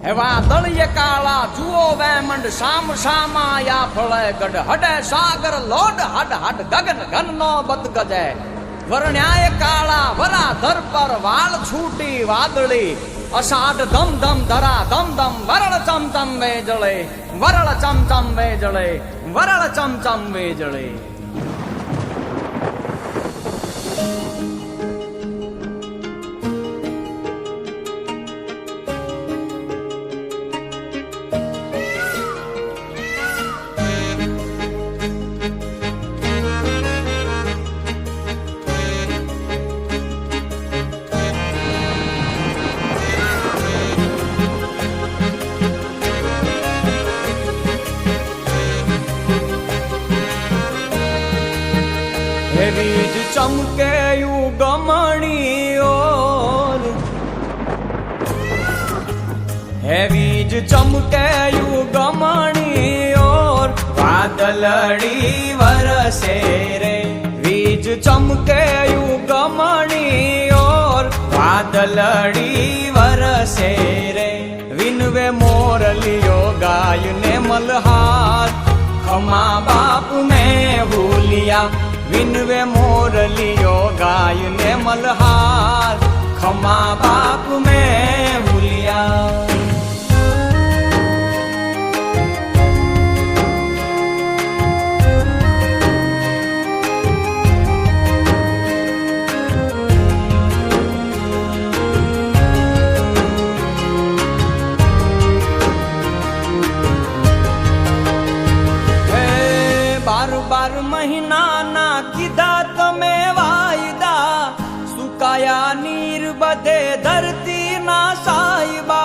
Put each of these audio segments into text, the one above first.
हेवा दलिये काला जुओ वैमंड शाम शामाया फळे गड हडे सागर लोड हड हड गगन घन नो बत गजे वर्ण्याय काला वरा धर पर वाल छूटी वादળી अषाढ़ धम धम धरा धम धम वरळ चम चम वेजळे वरळ चम चम वेजळे वरळ चम चम वेजळे बीज चमके यू गमणी और है बीज चमके यू गमणी और बादलड़ी वरसे रे बीज चमके यू गमणी और बादलड़ी वरसे रे विनवे मोरलियो गाय ने मलहार खमा बाप में भूलिया विनवे मोरलियो गाय ने मलहार खमा बाप में भूलिया बार महीना ना कीधा तमे वायदा सुकाया नीर बदे धरती ना साहिबा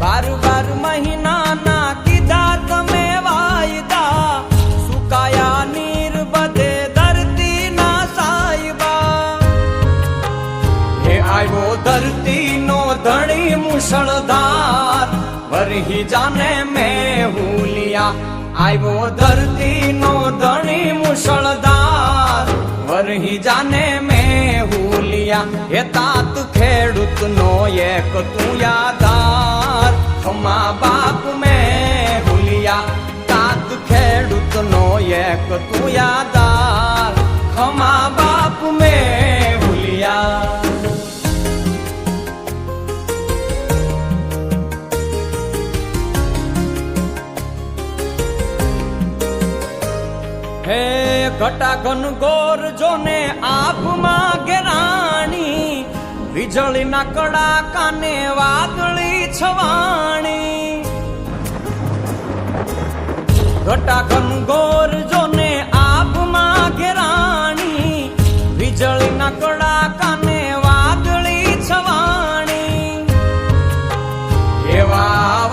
बार बार महीना ना कीधा तमे वायदा सुकाया नीर बदे धरती ना साहिबा हे आयो धरती नो धणी मुसळधार वरही जाने में हुलिया आयो धरती नो धणी मुसळधार वरही जाने में हुलिया हे तात खेडूत नो एक तू यादार खमा बाप में हुलिया तात खेडूत नो एक तू यादार खमा बाप में हुलिया हे घटा घन गोर जोने आप मागे राणी वीजળી ના કડાકાને વાદળી છવાણી ઘટા ઘન ગોર જોને આપ માગે રાણી વીજળી ના કડાકાને વાદળી છવાણી એવા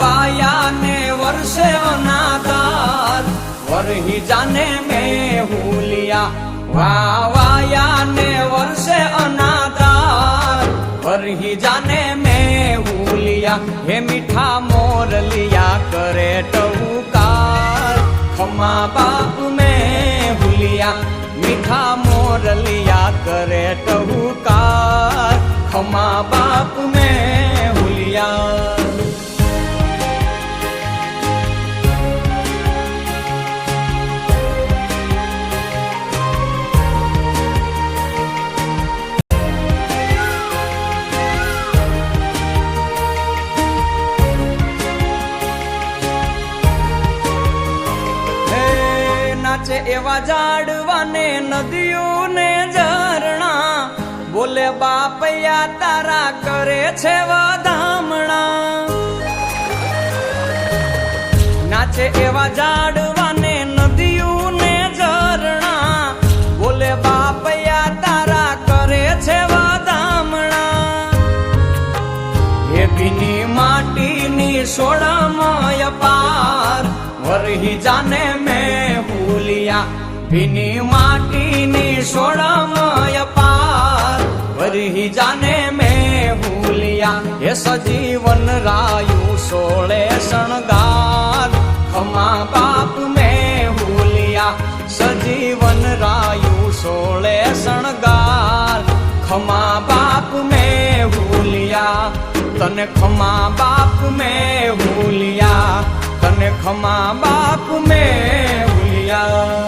વાયાને વર્ષે અનાદાર वरही जाने में हुलिया वाया ने वर्षे अनादार वरही जाने में हुलिया हे मीठा मोरलिया करे टहुकार खमा बाप में हुलिया मीठा मोरलिया करे टहुकार खमा बाप में हुलिया नाचे एवा जाड़वाने नदियों ने झरना बोले बापया तारा करे छे वधामणा नाचे एवा जाड़वाने नदियों ने झरना बोले बापया तारा करे छे वधामणा ये भीनी माटी नी सोड़ामय पार वरही जाने में हुलिया भीनी माटी नी सोड़ामय पार वरही जाने में हुलिया ये सजीवन रायु सोळे शणगार खमा बाप में हुलिया सजीवन रायु सोळे शणगार खमा बाप में हुलिया तने खमा बाप में भूलिया, तने खमा बाप में भूलिया।